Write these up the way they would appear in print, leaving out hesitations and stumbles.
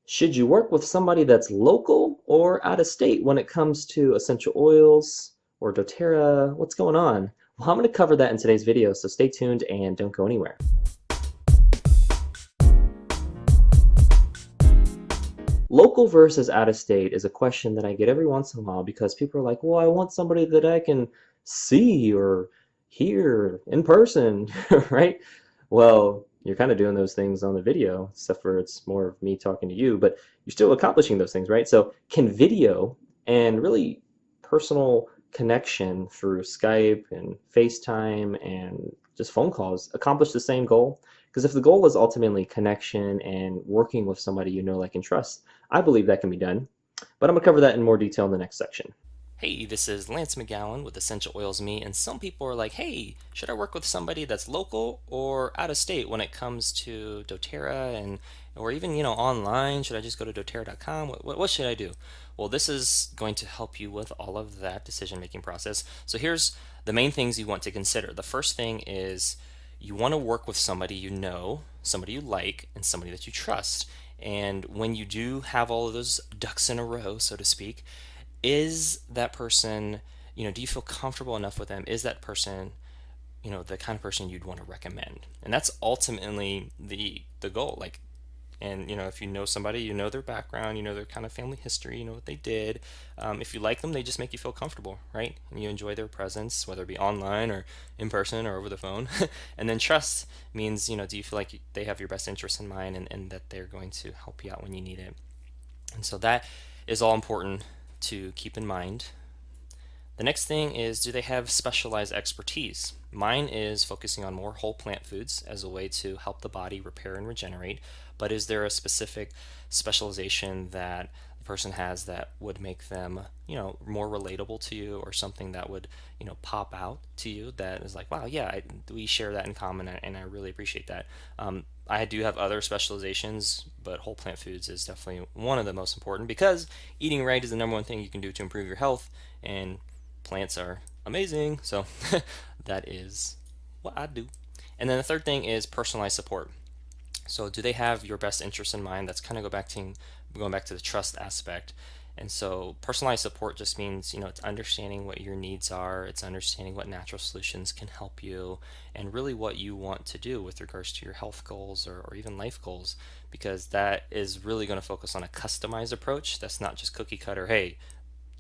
Should you work with somebody that's local or out of state when it comes to essential oils or doTERRA? What's going on? Well, I'm going to cover that in today's video, so stay tuned and don't go anywhere. Local versus out of state is a question that I get every once in a while because people are like, well, I want somebody that I can see or hear in person, right? Well, you're kind of doing those things on the video, except for it's more of me talking to you, but you're still accomplishing those things, right? So, can video and really personal connection through Skype and FaceTime and just phone calls accomplish the same goal? Because if the goal is ultimately connection and working with somebody you know, like, and trust, I believe that can be done. But I'm going to cover that in more detail in the next section. Hey, this is Lance McGowan with Essential Oils Me, and some people are like, hey, should I work with somebody that's local or out of state when it comes to doTERRA and or even, online? Should I just go to doTERRA.com? What should I do? Well, this is going to help you with all of that decision-making process. So here's the main things you want to consider. The first thing is you want to work with somebody you know, somebody you like, and somebody that you trust. And when you do have all of those ducks in a row, so to speak, is that person, do you feel comfortable enough with them? Is that person, the kind of person you'd want to recommend? And that's ultimately the goal. Like, and if you know somebody, you know their background, you know their kind of family history, you know what they did. If you like them, they just make you feel comfortable, right? And you enjoy their presence, whether it be online or in person or over the phone. And then trust means, do you feel like they have your best interests in mind and that they're going to help you out when you need it? And so that is all important to keep in mind. The next thing is, do they have specialized expertise? Mine is focusing on more whole plant foods as a way to help the body repair and regenerate, but is there a specific specialization that the person has that would make them, more relatable to you, or something that would, pop out to you that is like, wow, yeah, we share that in common, and I really appreciate that. I do have other specializations, but whole plant foods is definitely one of the most important because eating right is the number one thing you can do to improve your health, and plants are amazing. So that is what I do. And then the third thing is personalized support. So do they have your best interest in mind? That's kind of going back to the trust aspect. And so personalized support just means, it's understanding what your needs are, it's understanding what natural solutions can help you, and really what you want to do with regards to your health goals or even life goals, because that is really going to focus on a customized approach. That's not just cookie cutter, hey,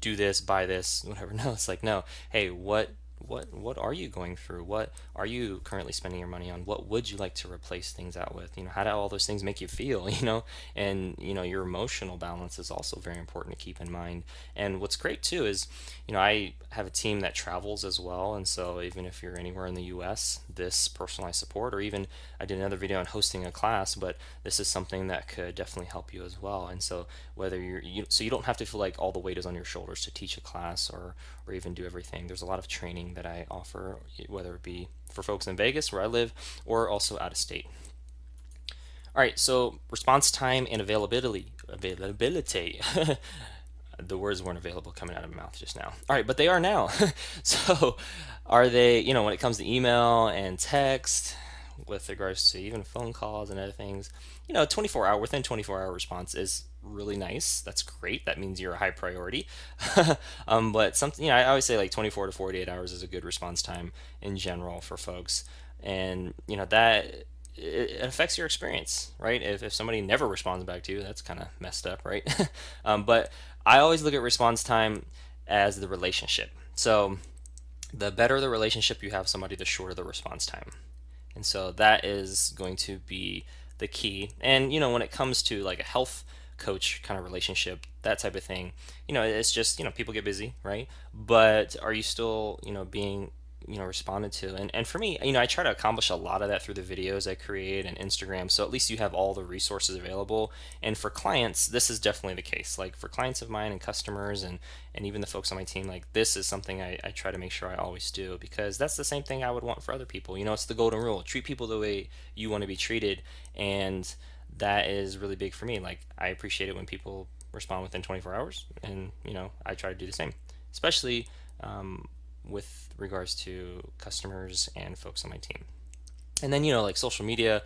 do this, buy this, whatever. No, it's like, no, hey, what are you going through? What are you currently spending your money on? What would you like to replace things out with? How do all those things make you feel? And your emotional balance is also very important to keep in mind. And what's great too is, I have a team that travels as well, and so even if you're anywhere in the US, this personalized support, or even I did another video on hosting a class, but this is something that could definitely help you as well. And so whether so you don't have to feel like all the weight is on your shoulders to teach a class or even do everything. There's a lot of training that I offer, whether it be for folks in Vegas where I live or also out of state. All right, so response time and availability. The words weren't available coming out of my mouth just now. All right, but they are now. So are they, when it comes to email and text, with regards to even phone calls and other things, within 24-hour response is really nice. That's great. That means you're a high priority. But something, I always say like 24 to 48 hours is a good response time in general for folks. And, that it affects your experience, right? If somebody never responds back to you, that's kind of messed up, right? But I always look at response time as the relationship. So the better the relationship you have with somebody, the shorter the response time. And so that is going to be the key. And when it comes to like a health coach kind of relationship, that type of thing, it's just, people get busy, right? But are you still, being responded to? And for me, I try to accomplish a lot of that through the videos I create and Instagram, so at least you have all the resources available. And for clients, this is definitely the case. Like for clients of mine and customers and even the folks on my team, like this is something I try to make sure I always do, because that's the same thing I would want for other people. It's the golden rule: treat people the way you want to be treated. And that is really big for me. Like, I appreciate it when people respond within 24 hours, and I try to do the same, especially with regards to customers and folks on my team. And then, like social media,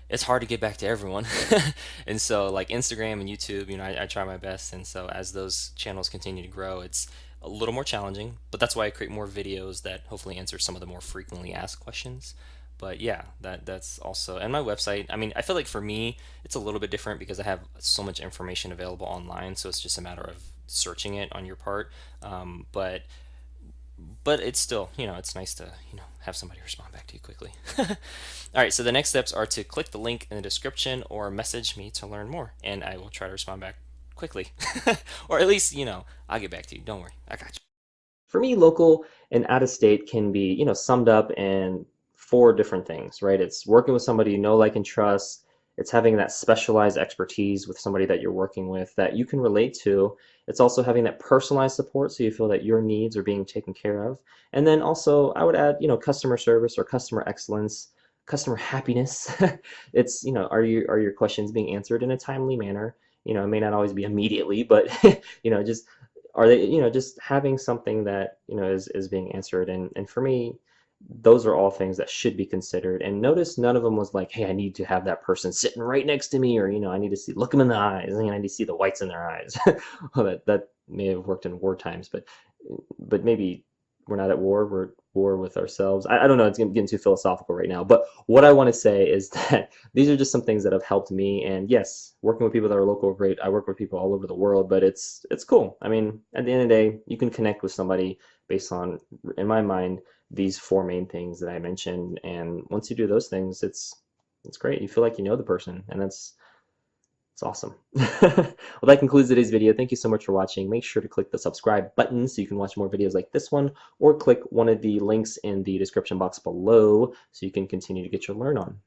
it's hard to get back to everyone. And so like Instagram and YouTube, I try my best. And so as those channels continue to grow, it's a little more challenging, but that's why I create more videos that hopefully answer some of the more frequently asked questions. But yeah, that's also, and my website. I mean, I feel like for me, it's a little bit different because I have so much information available online. So it's just a matter of searching it on your part. But it's still, it's nice to, have somebody respond back to you quickly. All right, so the next steps are to click the link in the description or message me to learn more, and I will try to respond back quickly. Or at least, I'll get back to you. Don't worry. I got you. For me, local and out of state can be, summed up in four different things, right? It's working with somebody you know, like, and trust. It's having that specialized expertise with somebody that you're working with that you can relate to. It's also having that personalized support so you feel that your needs are being taken care of. And then also, I would add, customer service or customer excellence, customer happiness. It's, are your questions being answered in a timely manner? It may not always be immediately, but just are they, just having something that, is being answered. And for me, those are all things that should be considered. And notice none of them was like, hey, I need to have that person sitting right next to me, or, I need to look them in the eyes, I need to see the whites in their eyes. Well, that may have worked in war times, but maybe we're not at war, we're at war with ourselves. I don't know, it's getting too philosophical right now. But what I want to say is that these are just some things that have helped me. And yes, working with people that are local are great. I work with people all over the world, but it's cool. I mean, at the end of the day, you can connect with somebody based on, in my mind, these four main things that I mentioned. And once you do those things, it's great. You feel like you know the person, and it's awesome. Well, that concludes today's video. Thank you so much for watching. Make sure to click the subscribe button so you can watch more videos like this one, or click one of the links in the description box below so you can continue to get your learn on.